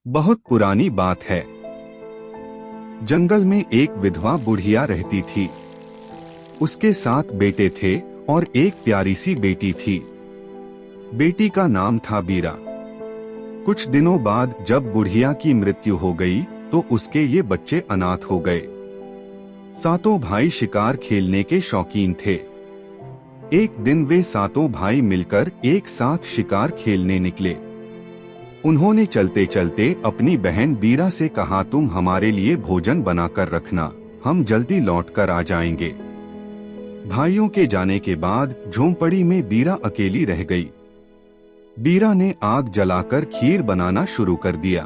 बहुत पुरानी बात है। जंगल में एक विधवा बुढ़िया रहती थी। उसके 7 बेटे थे और एक प्यारी सी बेटी थी। बेटी का नाम था बीरा। कुछ दिनों बाद जब बुढ़िया की मृत्यु हो गई तो उसके ये बच्चे अनाथ हो गए। 7 भाई शिकार खेलने के शौकीन थे। एक दिन वे 7 भाई मिलकर एक साथ शिकार खेलने निकले। उन्होंने चलते चलते अपनी बहन बीरा से कहा, तुम हमारे लिए भोजन बनाकर रखना, हम जल्दी लौटकर आ जाएंगे। भाइयों के जाने के बाद झोंपड़ी में बीरा अकेली रह गई। बीरा ने आग जलाकर खीर बनाना शुरू कर दिया।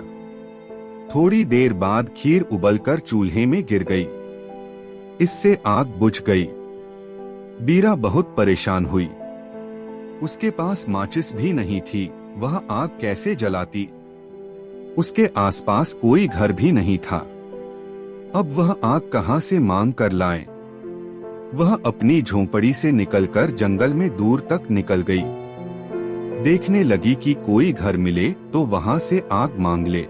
थोड़ी देर बाद खीर उबलकर चूल्हे में गिर गई। इससे आग बुझ गई। बीरा बहुत परेशान हुई। उसके पास माचिस भी नहीं थी, वह आग कैसे जलाती? उसके आसपास कोई घर भी नहीं था। अब वह आग कहां से मांग कर लाए? वह अपनी झोंपड़ी से निकलकर जंगल में दूर तक निकल गई। देखने लगी कि कोई घर मिले तो वहां से आग मांग ले।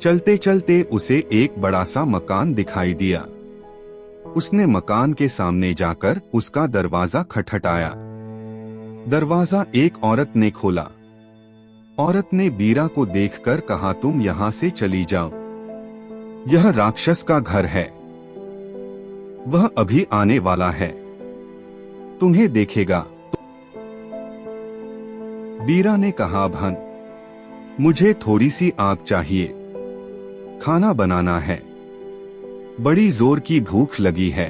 चलते चलते उसे एक बड़ा सा मकान दिखाई दिया। उसने मकान के सामने जाकर उसका दरवाजा खटखटाया। दरवाजा एक औरत ने खोला। औरत ने बीरा को देखकर कहा, तुम यहाँ से चली जाओ, यह राक्षस का घर है, वह अभी आने वाला है, तुम्हें देखेगा। बीरा ने कहा, भन, मुझे थोड़ी सी आग चाहिए, खाना बनाना है, बड़ी जोर की भूख लगी है।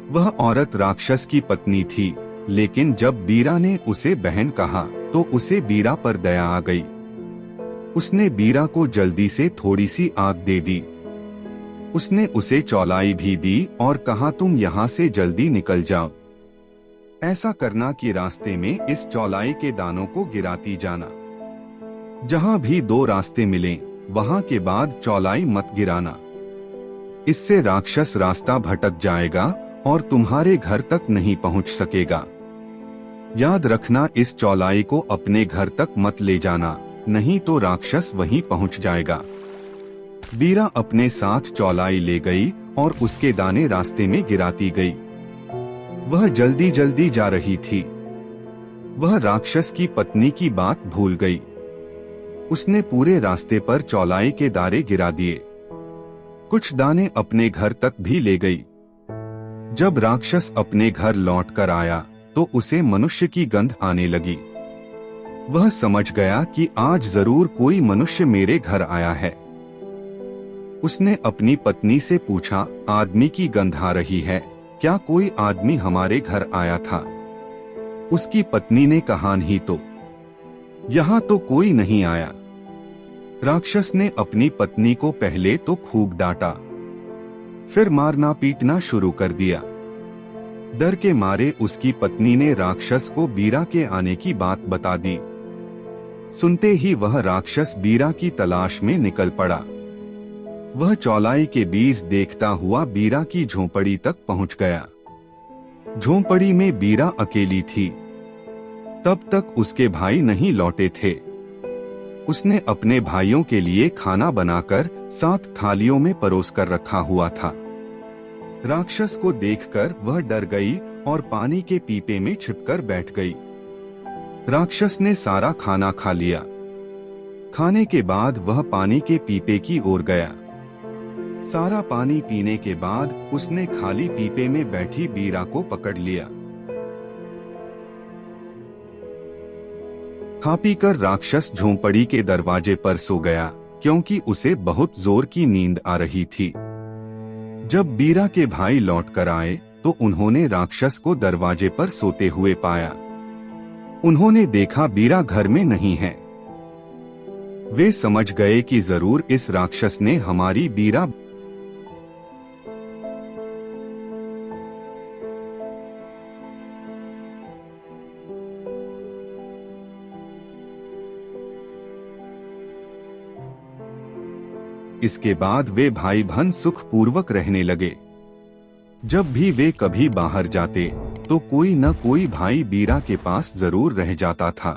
वह औरत राक्षस की पत्नी थी, लेकिन जब बीरा ने उसे बहन कहा तो उसे बीरा पर दया आ गई। उसने बीरा को जल्दी से थोड़ी सी आग दे दी। उसने उसे चौलाई भी दी और कहा, तुम यहाँ से जल्दी निकल जाओ। ऐसा करना कि रास्ते में इस चौलाई के दानों को गिराती जाना। जहाँ भी 2 रास्ते मिलें, वहाँ के बाद चौलाई मत गिराना। इससे राक्षस रास्ता भटक जाएगा और तुम्हारे घर तक नहीं पहुँच सकेगा। याद रखना, इस चौलाई को अपने घर तक मत ले जाना, नहीं तो राक्षस वहीं पहुंच जाएगा। बीरा अपने साथ चौलाई ले गई और उसके दाने रास्ते में गिराती गई। वह जल्दी जल्दी जा रही थी। वह राक्षस की पत्नी की बात भूल गई। उसने पूरे रास्ते पर चौलाई के दाने गिरा दिए। कुछ दाने अपने घर तक भी ले गई। जब राक्षस अपने घर लौट कर आया तो उसे मनुष्य की गंध आने लगी। वह समझ गया कि आज जरूर कोई मनुष्य मेरे घर आया है। उसने अपनी पत्नी से पूछा, आदमी की गंध आ रही है, क्या कोई आदमी हमारे घर आया था? उसकी पत्नी ने कहा, नहीं तो, यहाँ तो कोई नहीं आया। राक्षस ने अपनी पत्नी को पहले तो खूब डांटा, फिर मारना पीटना शुरू कर दिया। डर के मारे उसकी पत्नी ने राक्षस को बीरा के आने की बात बता दी। सुनते ही वह राक्षस बीरा की तलाश में निकल पड़ा। वह चौलाई के बीज देखता हुआ बीरा की झोंपड़ी तक पहुंच गया। झोंपड़ी में बीरा अकेली थी। तब तक उसके भाई नहीं लौटे थे। उसने अपने भाइयों के लिए खाना बनाकर 7 थालियों में परोस कर रखा हुआ था। राक्षस को देखकर वह डर गई और पानी के पीपे में छिपकर बैठ गई। राक्षस ने सारा खाना खा लिया। खाने के बाद वह पानी के पीपे की ओर गया। सारा पानी पीने के बाद उसने खाली पीपे में बैठी बीरा को पकड़ लिया। खा पीकर राक्षस झोंपड़ी के दरवाजे पर सो गया, क्योंकि उसे बहुत जोर की नींद आ रही थी। जब बीरा के भाई लौटकर आए तो उन्होंने राक्षस को दरवाजे पर सोते हुए पाया। उन्होंने देखा बीरा घर में नहीं है। वे समझ गए कि जरूर इस राक्षस ने हमारी बीरा इसके बाद वे भाई बहन सुख पूर्वक रहने लगे। जब भी वे कभी बाहर जाते तो कोई न कोई भाई बीरा के पास जरूर रह जाता था।